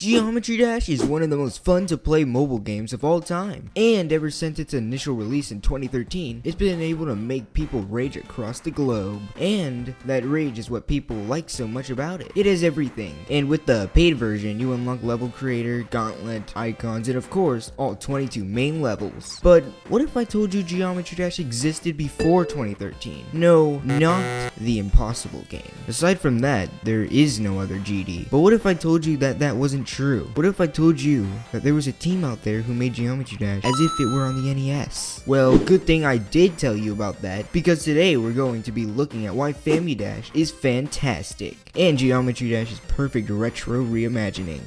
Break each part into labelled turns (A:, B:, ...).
A: Geometry Dash is one of the most fun to play mobile games of all time, and ever since its initial release in 2013, it's been able to make people rage across the globe, and that rage is what people like so much about it. It has everything, and with the paid version, you unlock level creator, gauntlet, icons, and of course, all 22 main levels. But what if I told you Geometry Dash existed before 2013? No, not the impossible game. Aside from that, there is no other GD. But what if I told you that that wasn't true? What if I told you that there was a team out there who made Geometry Dash as if it were on the NES? Well, good thing I did tell you about that, because today we're going to be looking at why Famidash is fantastic, and Geometry Dash's perfect retro reimagining.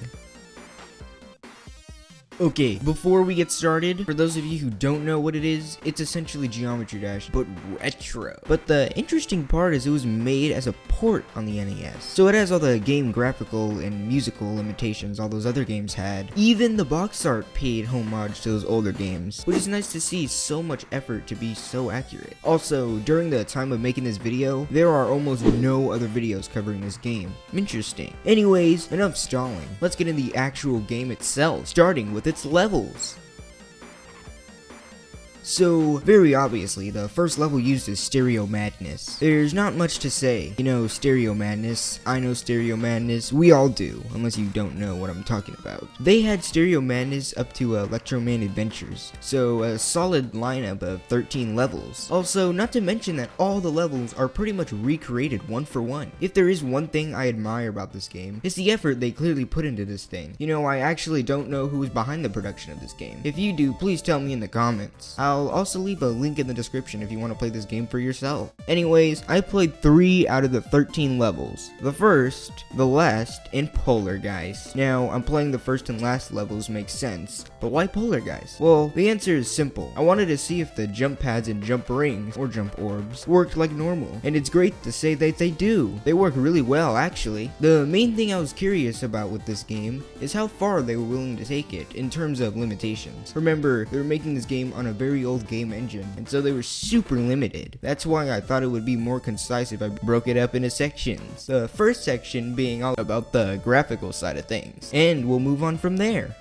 A: Okay, before we get started, for those of you who don't know what it is, it's essentially Geometry Dash, but retro. But the interesting part is it was made as a port on the NES. So it has all the game graphical and musical limitations all those other games had. Even the box art paid homage to those older games, which is nice to see so much effort to be so accurate. Also, during the time of making this video, there are almost no other videos covering this game. Interesting. Anyways, enough stalling. Let's get into the actual game itself, starting with its levels. So, very obviously, the first level used is Stereo Madness. There's not much to say. You know Stereo Madness, I know Stereo Madness, we all do, unless you don't know what I'm talking about. They had Stereo Madness up to Electro Man Adventures, so a solid lineup of 13 levels. Also, not to mention that all the levels are pretty much recreated one for one. If there is one thing I admire about this game, it's the effort they clearly put into this thing. You know, I actually don't know who was behind the production of this game. If you do, please tell me in the comments. I'll also leave a link in the description if you want to play this game for yourself. Anyways, I played 3 out of the 13 levels. The first, the last, and Polargeist. Now, I'm playing the first and last levels makes sense, but why Polargeist? Well, the answer is simple. I wanted to see if the jump pads and jump rings, or jump orbs, worked like normal, and it's great to say that they do. They work really well, actually. The main thing I was curious about with this game is how far they were willing to take it in terms of limitations. Remember, they were making this game on a very old game engine, and so they were super limited. That's why I thought it would be more concise if I broke it up into sections. The first section being all about the graphical side of things, and we'll move on from there.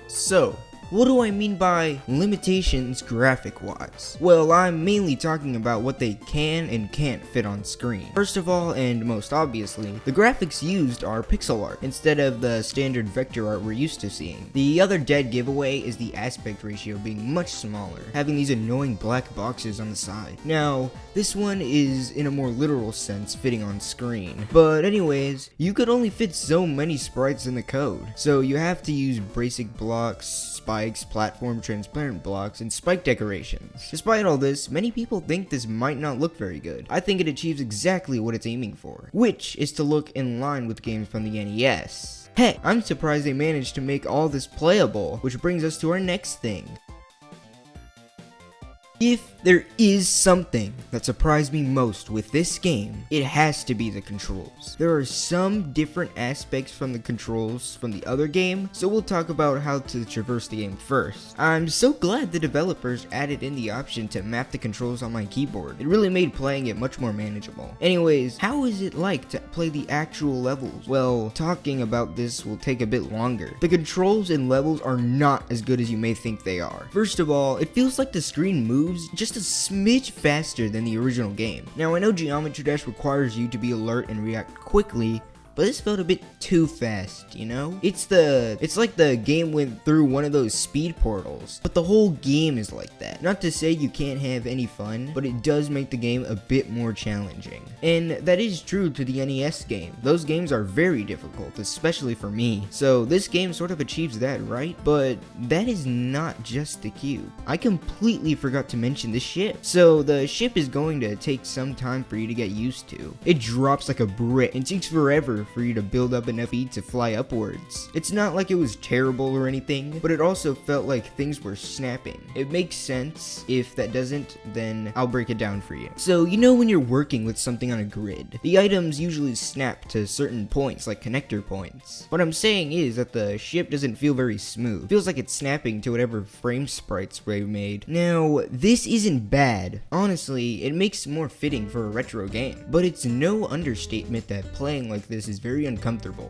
A: So, what do I mean by limitations graphic-wise? Well, I'm mainly talking about what they can and can't fit on screen. First of all, and most obviously, the graphics used are pixel art instead of the standard vector art we're used to seeing. The other dead giveaway is the aspect ratio being much smaller, having these annoying black boxes on the side. Now, this one is, in a more literal sense, fitting on screen. But anyways, you could only fit so many sprites in the code, so you have to use basic blocks, spikes, platform transparent blocks, and spike decorations. Despite all this, many people think this might not look very good. I think it achieves exactly what it's aiming for, which is to look in line with games from the NES. Heck, I'm surprised they managed to make all this playable, which brings us to our next thing. If there is something that surprised me most with this game, it has to be the controls. There are some different aspects from the controls from the other game, so we'll talk about how to traverse the game first. I'm so glad the developers added in the option to map the controls on my keyboard. It really made playing it much more manageable. Anyways, how is it like to play the actual levels? Well, talking about this will take a bit longer. The controls and levels are not as good as you may think they are. First of all, it feels like the screen moves just a smidge faster than the original game. Now, I know Geometry Dash requires you to be alert and react quickly, but this felt a bit too fast, you know? It's like the game went through one of those speed portals, but the whole game is like that. Not to say you can't have any fun, but it does make the game a bit more challenging. And that is true to the NES game. Those games are very difficult, especially for me. So this game sort of achieves that, right? But that is not just the cube. I completely forgot to mention the ship. So the ship is going to take some time for you to get used to. It drops like a brick and takes forever for you to build up enough heat to fly upwards. It's not like it was terrible or anything, but it also felt like things were snapping. It makes sense. If that doesn't, then I'll break it down for you. So, you know when you're working with something on a grid, the items usually snap to certain points, like connector points. What I'm saying is that the ship doesn't feel very smooth. It feels like it's snapping to whatever frame sprites we made. Now, this isn't bad. Honestly, it makes it more fitting for a retro game, but it's no understatement that playing like this is is very uncomfortable.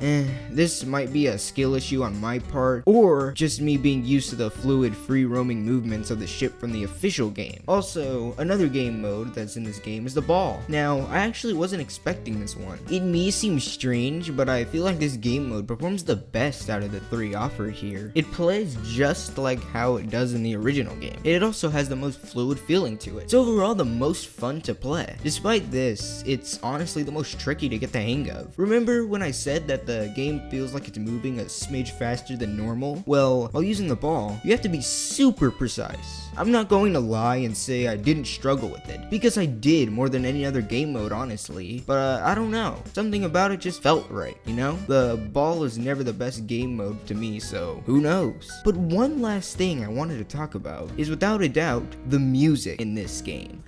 A: This might be a skill issue on my part, or just me being used to the fluid, free-roaming movements of the ship from the official game. Also, another game mode that's in this game is the ball. Now, I actually wasn't expecting this one. It may seem strange, but I feel like this game mode performs the best out of the 3 offered here. It plays just like how it does in the original game. It also has the most fluid feeling to it. It's overall the most fun to play. Despite this, it's honestly the most tricky to get the hang of. Remember when I said that the game feels like it's moving a smidge faster than normal? Well, while using the ball, you have to be super precise. I'm not going to lie and say I didn't struggle with it, because I did more than any other game mode, honestly, but I don't know. Something about it just felt right, you know? The ball is never the best game mode to me, so who knows? But one last thing I wanted to talk about is without a doubt, the music in this game.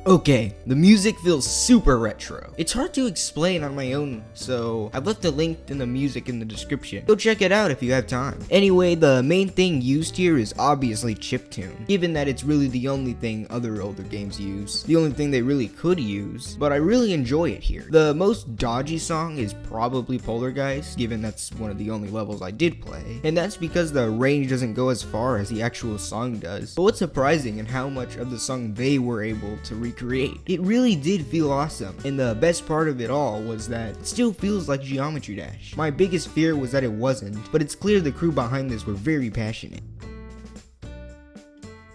A: Okay, the music feels super retro. It's hard to explain on my own, so I've left a link in the music in the description. Go check it out if you have time. Anyway, the main thing used here is obviously chiptune, given that it's really the only thing other older games use. The only thing they really could use, but I really enjoy it here. The most dodgy song is probably Poltergeist, given that's one of the only levels I did play, and that's because the range doesn't go as far as the actual song does. But what's surprising in how much of the song they were able to recreate. It really did feel awesome, and the best part of it all was that it still feels like Geometry Dash. My biggest fear was that it wasn't, but it's clear the crew behind this were very passionate.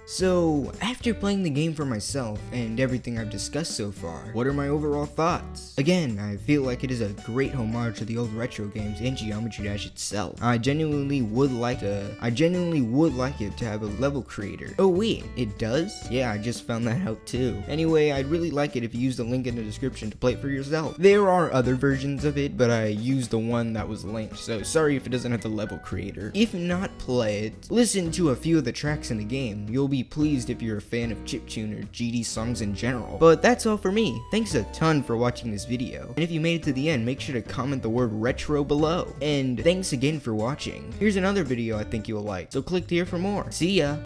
A: So, after playing the game for myself and everything I've discussed so far, what are my overall thoughts? Again, I feel like it is a great homage to the old retro games and Geometry Dash itself. I genuinely would like it to have a level creator. Oh wait, it does? Yeah, I just found that out too. Anyway, I'd really like it if you use the link in the description to play it for yourself. There are other versions of it, but I used the one that was linked, so sorry if it doesn't have the level creator. If not, play it. Listen to a few of the tracks in the game. You'll be pleased if you're a fan of chiptune or GD songs in general. But that's all for me. Thanks a ton for watching this video. And if you made it to the end, make sure to comment the word retro below. And thanks again for watching. Here's another video I think you'll like, so click here for more. See ya!